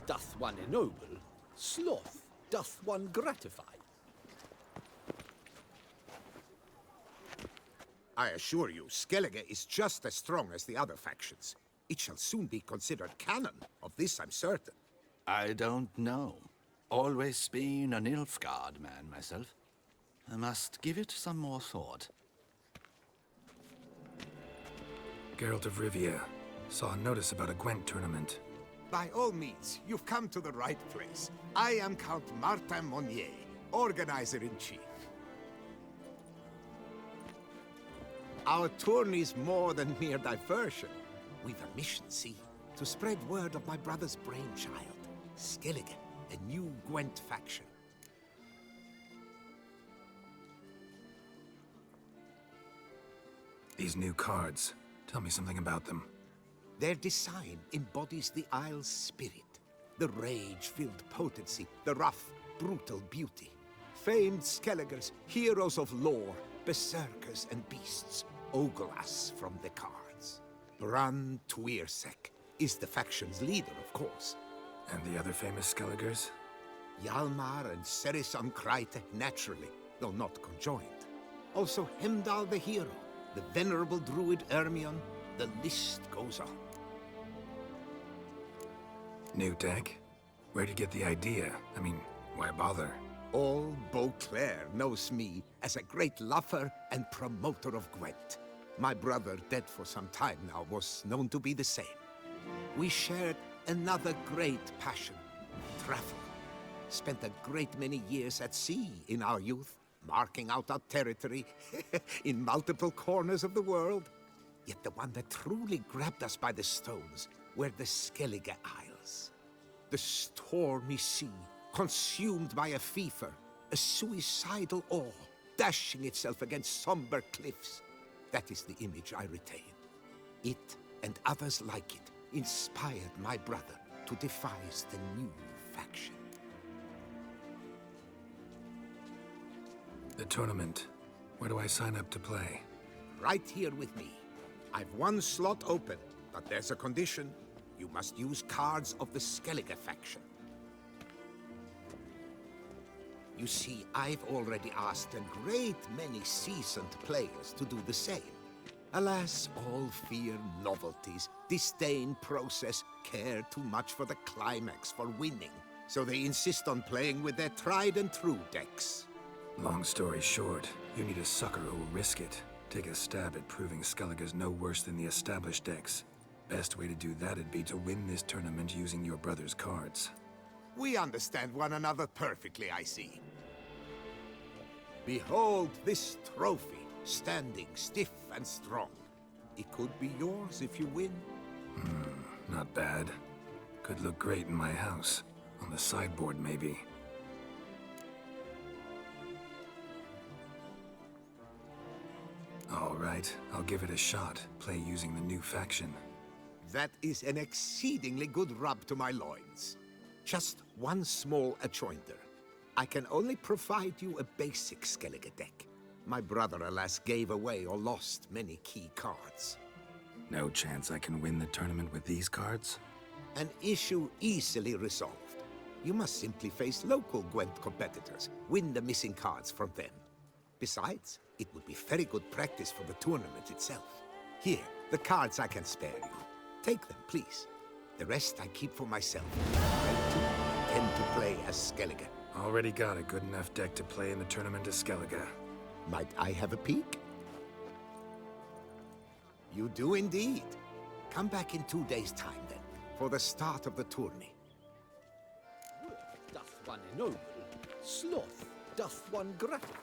doth one ennoble, sloth doth one gratify. I assure you, Skellige is just as strong as the other factions. It shall soon be considered canon. Of this I'm certain. I don't know. Always been an Nilfgaard man myself. I must give it some more thought. Geralt of Rivia. Saw a notice about a Gwent tournament. By all means, you've come to the right place. I am Count Martin Monnier, Organizer-in-Chief. Our tourney's more than mere diversion. We've a mission, see? To spread word of my brother's brainchild, Skellige, a new Gwent faction. These new cards. Tell me something about them. Their design embodies the Isle's spirit. The rage-filled potency, the rough, brutal beauty. Famed Skelligers, heroes of lore, berserkers and beasts, ogle us from the cards. Bran Tuirsek is the faction's leader, of course. And the other famous Skelligers? Hjalmar and Serisan Kreite, naturally, though not conjoined. Also Hemdal the hero, the venerable druid Ermion, the list goes on. New deck? Where'd you get the idea? I mean, why bother? All Beauclair knows me as a great lover and promoter of Gwent. My brother, dead for some time now, was known to be the same. We shared another great passion, travel. Spent a great many years at sea in our youth, marking out our territory in multiple corners of the world. Yet the one that truly grabbed us by the stones were the Skellige Isles. The stormy sea, consumed by a fever, a suicidal awe, dashing itself against somber cliffs. That is the image I retain. It, and others like it, inspired my brother to devise the new faction. The tournament. Where do I sign up to play? Right here with me. I've one slot open, but there's a condition. You must use cards of the Skellige faction. You see, I've already asked a great many seasoned players to do the same. Alas, all fear novelties, disdain process, care too much for the climax, for winning. So they insist on playing with their tried and true decks. Long story short, you need a sucker who will risk it. Take a stab at proving Skellige's no worse than the established decks. Best way to do that'd be to win this tournament using your brother's cards. We understand one another perfectly, I see. Behold this trophy, standing stiff and strong. It could be yours if you win. Not bad. Could look great in my house. On the sideboard, maybe. All right, I'll give it a shot. Play using the new faction. That is an exceedingly good rub to my loins. Just one small adjoinder. I can only provide you a basic Skellige deck. My brother, alas, gave away or lost many key cards. No chance I can win the tournament with these cards? An issue easily resolved. You must simply face local Gwent competitors, win the missing cards from them. Besides, it would be very good practice for the tournament itself. Here, the cards I can spare you. Take them, please. The rest I keep for myself. I too intend to play as Skellige. Already got a good enough deck to play in the tournament as Skellige. Might I have a peek? You do indeed. Come back in 2 days' time, then, for the start of the tourney. Work doth one ennoble, sloth doth one gratify.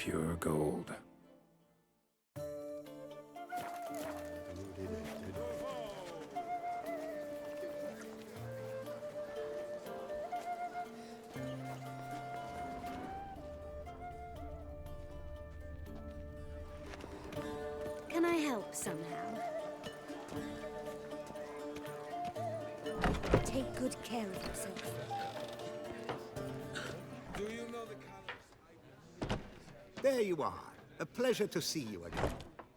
pure gold. Can I help somehow? Take good care of yourself. There you are. A pleasure to see you again.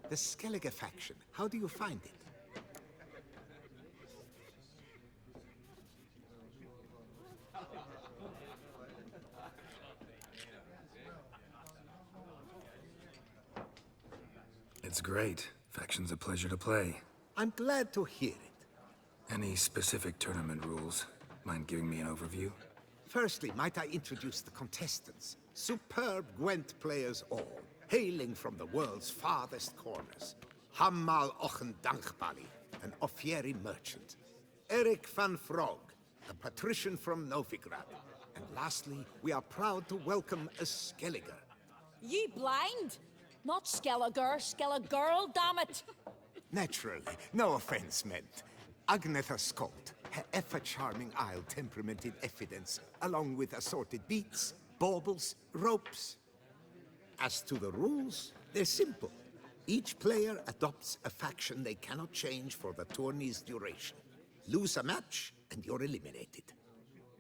The Skellige faction, how do you find it? It's great. Faction's a pleasure to play. I'm glad to hear it. Any specific tournament rules? Mind giving me an overview? Firstly, might I introduce the contestants? Superb Gwent players all, hailing from the world's farthest corners. Hammal Ochen Dankbali, an Offieri merchant. Eric van Frog, a patrician from Novigrad. And lastly, we are proud to welcome a Skelliger. Ye blind? Not Skelliger, damn it! Naturally, no offense meant. Agnetha Skolt, her ever-charming isle temperamented evidence, along with assorted beats, baubles, ropes. As to the rules, they're simple. Each player adopts a faction they cannot change for the tourney's duration. Lose a match, and you're eliminated.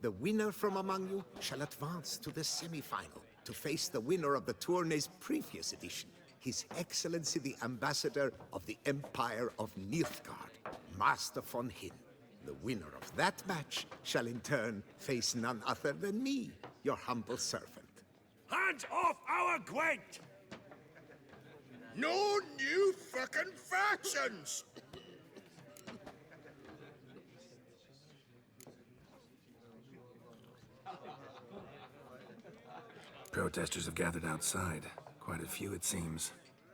The winner from among you shall advance to the semi-final to face the winner of the tourney's previous edition, His Excellency the Ambassador of the Empire of Nilfgaard, Master von Hin. The winner of that match shall in turn face none other than me, your humble servant. Hands off our Gwent! No new fucking factions! Protesters have gathered outside. Quite a few, it seems.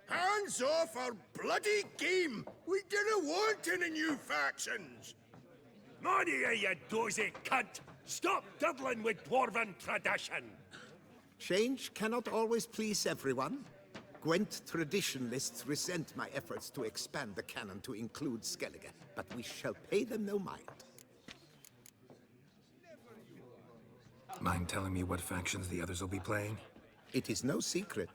Hands off our bloody game! We didn't want any new factions! Money, you dozy cunt! Stop diddling with dwarven tradition! Change cannot always please everyone. Gwent traditionalists resent my efforts to expand the canon to include Skellige, but we shall pay them no mind. Mind telling me what factions the others will be playing? It is no secret.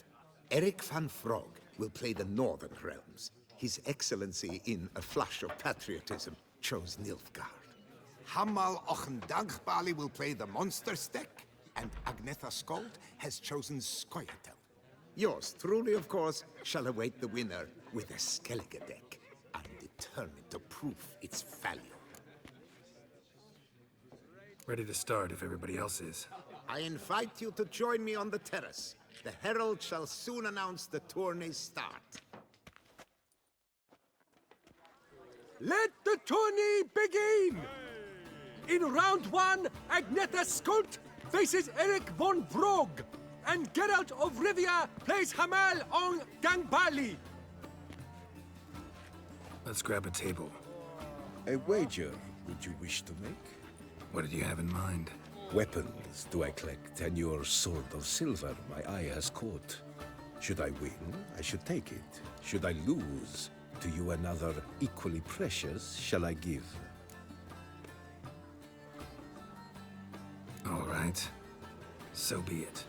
Eric van Frog will play the Northern Realms. His Excellency, in a flush of patriotism, chose Nilfgaard. Hammal Ochen Dankbali will play the Monsters deck, and Agnetha Skolt has chosen Skoyatel. Yours truly, of course, shall await the winner with a Skellige deck. I'm determined to prove its value. Ready to start if everybody else is. I invite you to join me on the terrace. The herald shall soon announce the tourney's start. Let the tourney begin! In round one, Agnetha Skolt faces Eric von Vrog, and Geralt of Rivia plays Hamal on Gangbali. Let's grab a table. A wager would you wish to make? What did you have in mind? Weapons do I collect, and your sword of silver my eye has caught. Should I win, I should take it. Should I lose, to you another equally precious shall I give. All right. So be it.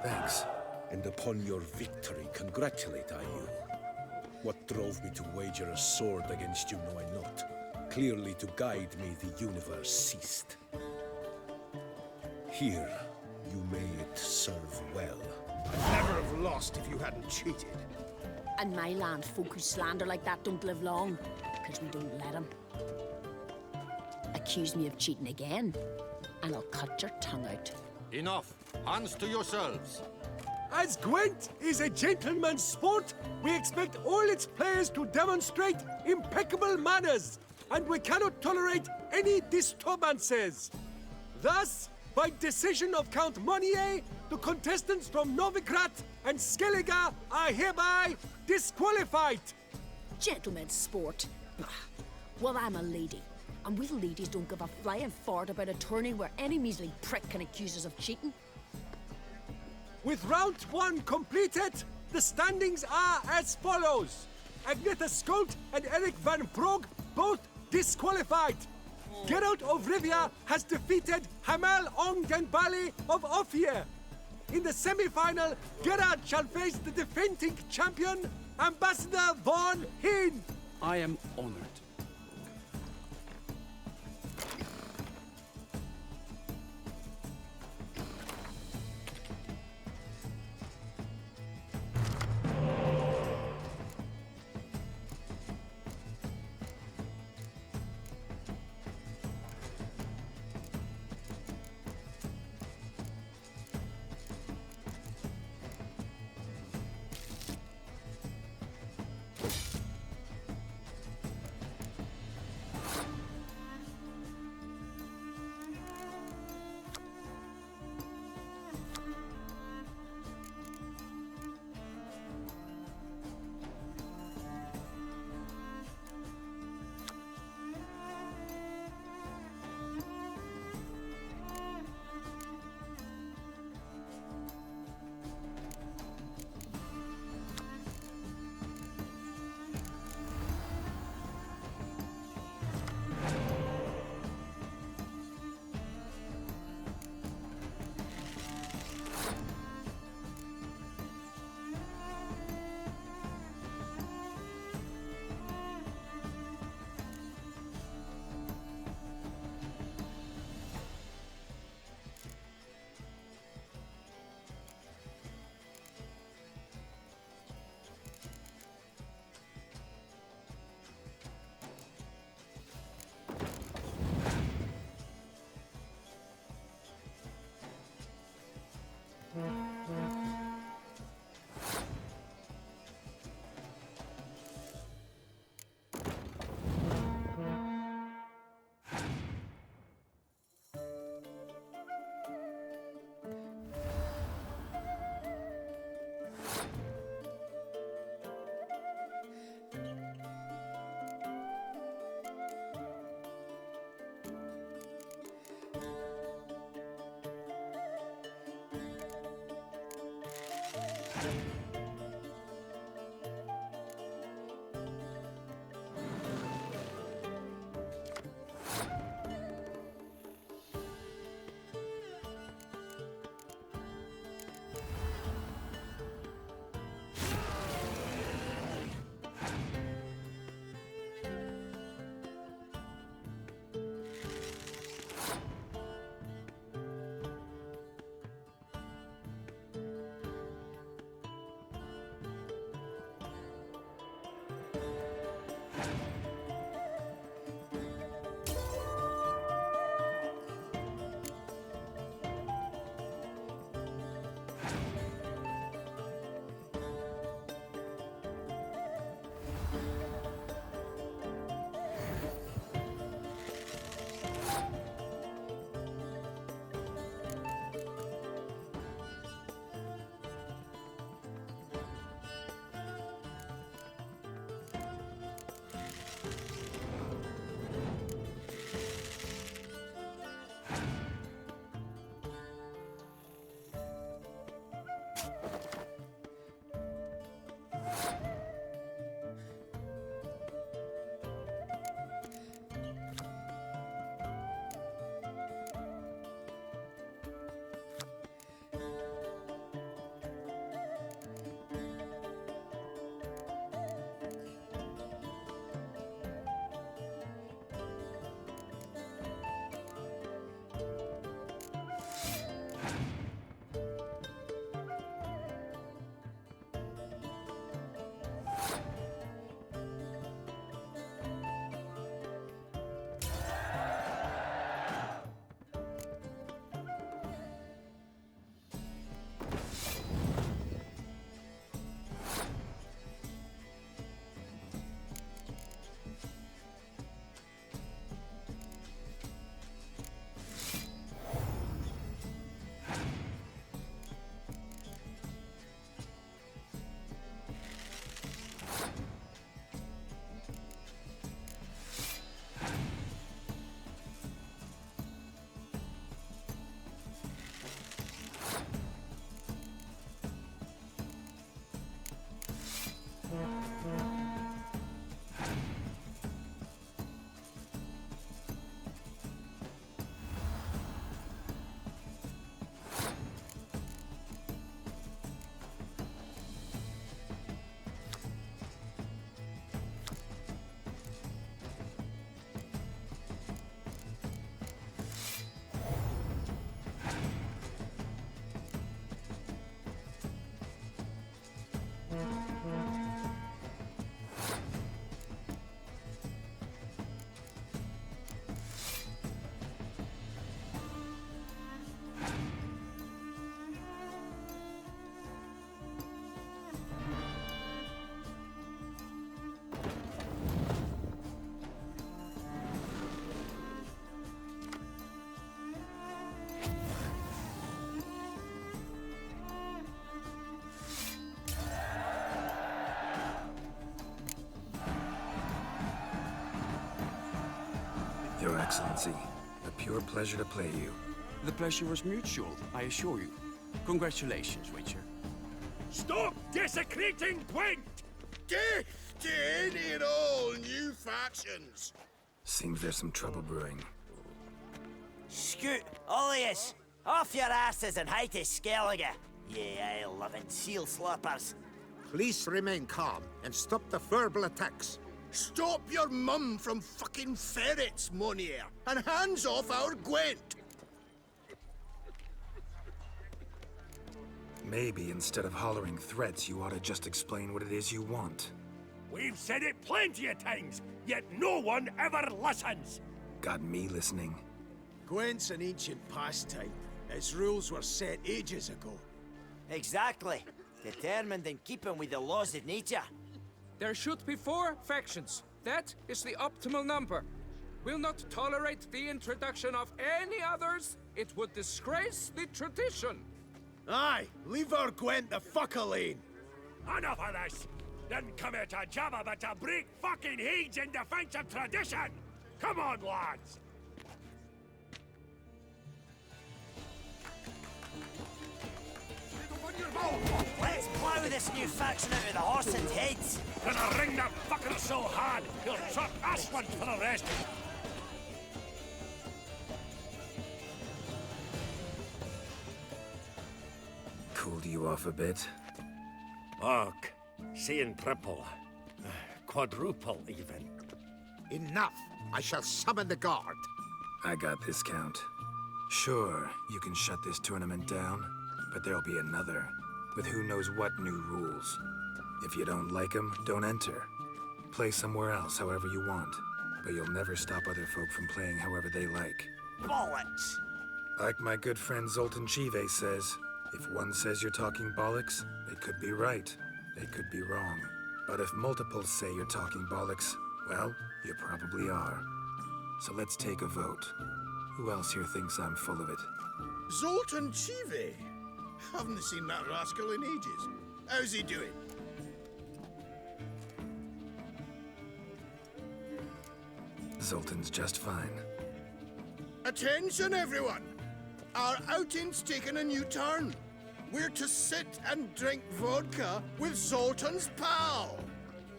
Thanks. And upon your victory congratulate I you. What drove me to wager a sword against you know I not. Clearly to guide me the universe ceased. Here, you may it serve well. I'd never have lost if you hadn't cheated. And my land folk who slander like that don't live long, because we don't let them. Accuse me of cheating again, and I'll cut your tongue out. Enough. Hands to yourselves. As Gwent is a gentleman's sport, we expect all its players to demonstrate impeccable manners, and we cannot tolerate any disturbances. Thus, by decision of Count Monnier, the contestants from Novigrad and Skellige are hereby disqualified. Gentlemen's sport. Bah. Well, I'm a lady, and we ladies don't give a flying fart about a tourney where any measly prick can accuse us of cheating. With round 1 completed, the standings are as follows. Agneta Skolt and Eric van Brogge both disqualified. Geralt of Rivia has defeated Hamel Ong den Bali of Ophir. In the semi-final, Geralt shall face the defending champion, Ambassador Von Hinn. I am honored. Excellency. A pure pleasure to play you. The pleasure was mutual, I assure you. Congratulations, Witcher. Stop desecrating Gwent! Death to any and all new factions! Seems there's some trouble brewing. Scoot, all of yous! Off your asses and hide to Skellige, ye ale-loving seal slurpers. Please remain calm and stop the verbal attacks. Stop your mum from fucking ferrets, Monier, and hands off our Gwent! Maybe instead of hollering threats, you ought to just explain what it is you want. We've said it plenty of times, yet no one ever listens! Got me listening. Gwent's an ancient pastime. Its rules were set ages ago. Exactly. Determined in keeping with the laws of nature. There should be 4 factions. That is the optimal number. Will not tolerate the introduction of any others. It would disgrace the tradition. Aye, leave our Gwent the fuck alone. Enough of this! Didn't come here to jabber but to break fucking heads in defense of tradition! Come on, lads! Let's plough this new faction out of the horses' heads. Gonna ring that fucker so hard, he'll truck asphalt for the rest. Cooled you off a bit? Fuck. Seeing triple. Quadruple, even. Enough! I shall summon the guard. I got this, Count. Sure, you can shut this tournament down, but there'll be another, with who knows what new rules. If you don't like them, don't enter. Play somewhere else however you want, but you'll never stop other folk from playing however they like. Bollocks! Like my good friend Zoltan Chive says, if one says you're talking bollocks, they could be right, they could be wrong. But if multiples say you're talking bollocks, well, you probably are. So let's take a vote. Who else here thinks I'm full of it? Zoltan Chive? Haven't seen that rascal in ages. How's he doing? Zoltan's just fine. Attention, everyone! Our outing's taken a new turn. We're to sit and drink vodka with Zoltan's pal.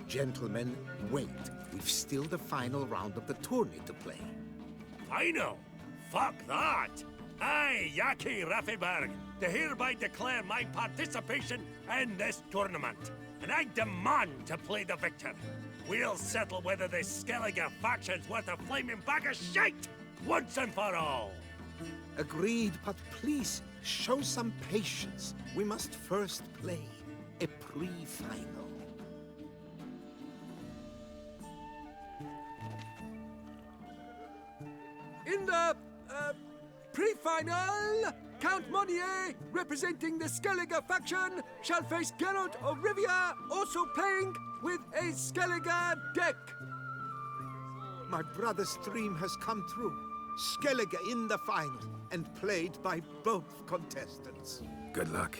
Gentlemen, wait. We've still the final round of the tourney to play. Final? Fuck that! I, Yaki Raffenberg, to hereby declare my participation in this tournament. And I demand to play the victor. We'll settle whether this Skellige faction's worth a flaming bag of shite, once and for all. Agreed, but please, show some patience. We must first play a pre-final. In the pre-final, Count Monier, representing the Skellige faction, shall face Geralt of Rivia, also playing with a Skellige deck. My brother's dream has come true. Skellige in the final, and played by both contestants. Good luck.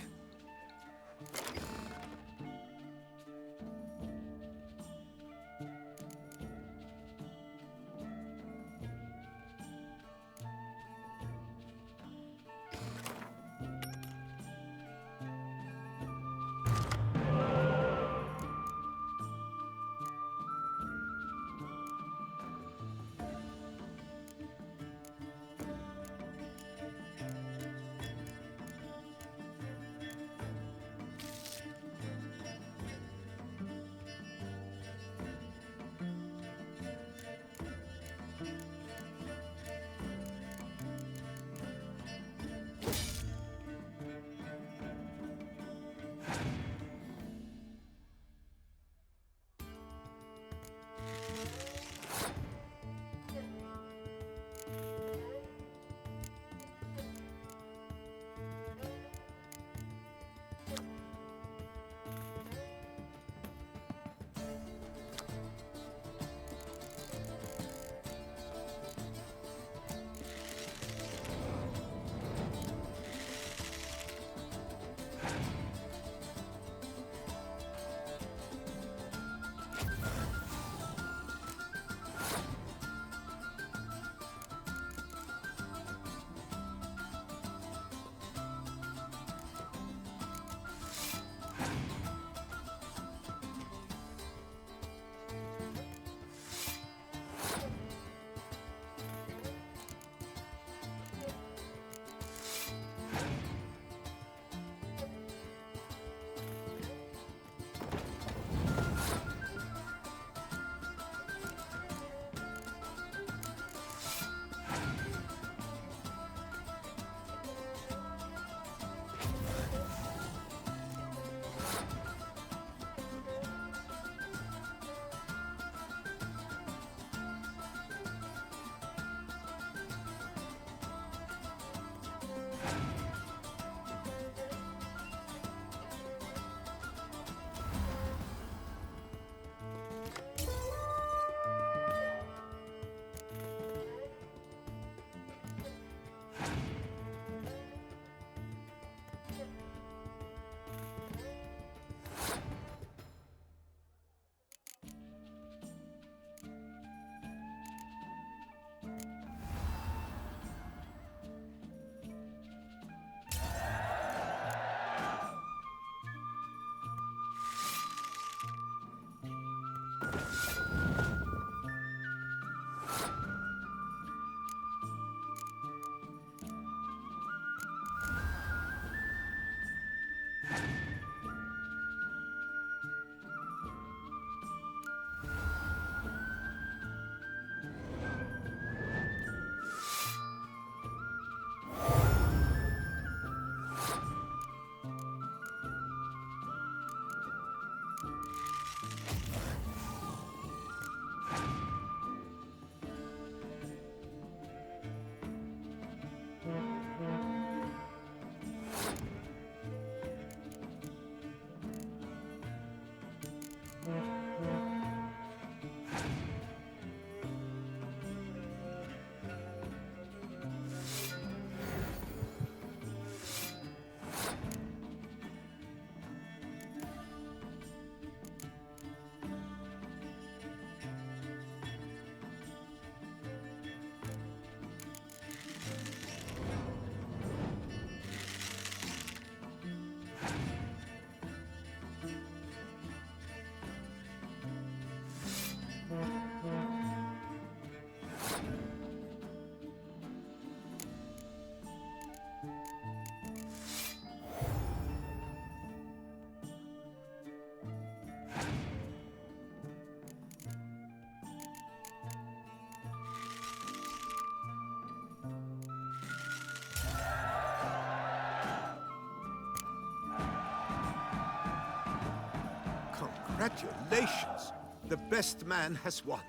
Congratulations! The best man has won,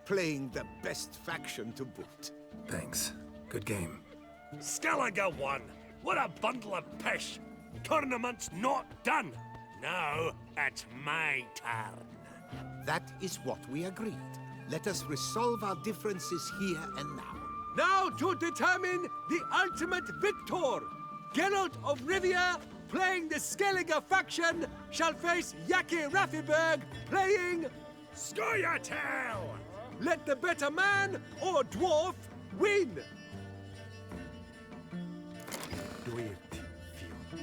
playing the best faction to boot. Thanks. Good game. Skellige won. What a bundle of pish. Tournament's not done. Now it's my turn. That is what we agreed. Let us resolve our differences here and now. Now to determine the ultimate victor. Geralt of Rivia, playing the Skellige faction, shall face Yaki Raffiberg, playing Scoia'tael! Let the better man or dwarf win. Do it, feel.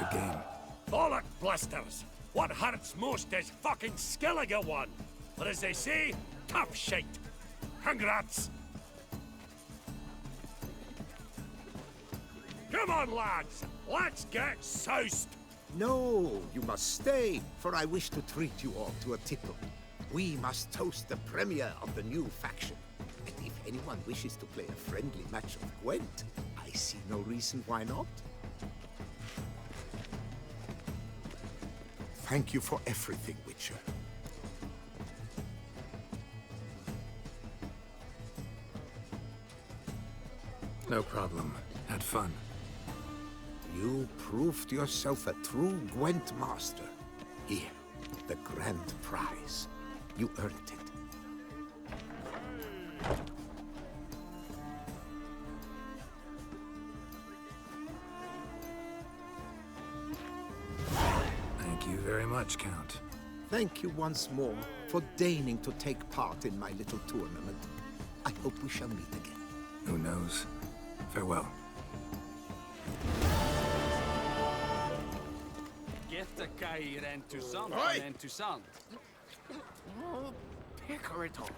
Good game. Bollock blisters! What hurts most is fucking Skellige won. But as they say, tough shite. Congrats! Come on, lads! Let's get soused! No, you must stay, for I wish to treat you all to a tipple. We must toast the premier of the new faction. And if anyone wishes to play a friendly match of Gwent, I see no reason why not. Thank you for everything, Witcher. No problem. Had fun. You proved yourself a true Gwent master. Here, the grand prize. You earned it. Thank you very much, Count. Thank you once more for deigning to take part in my little tournament. I hope we shall meet again. Who knows? Farewell. Jättekaj rent ut sant, Oj! rent ut sant. Pekar ett tag.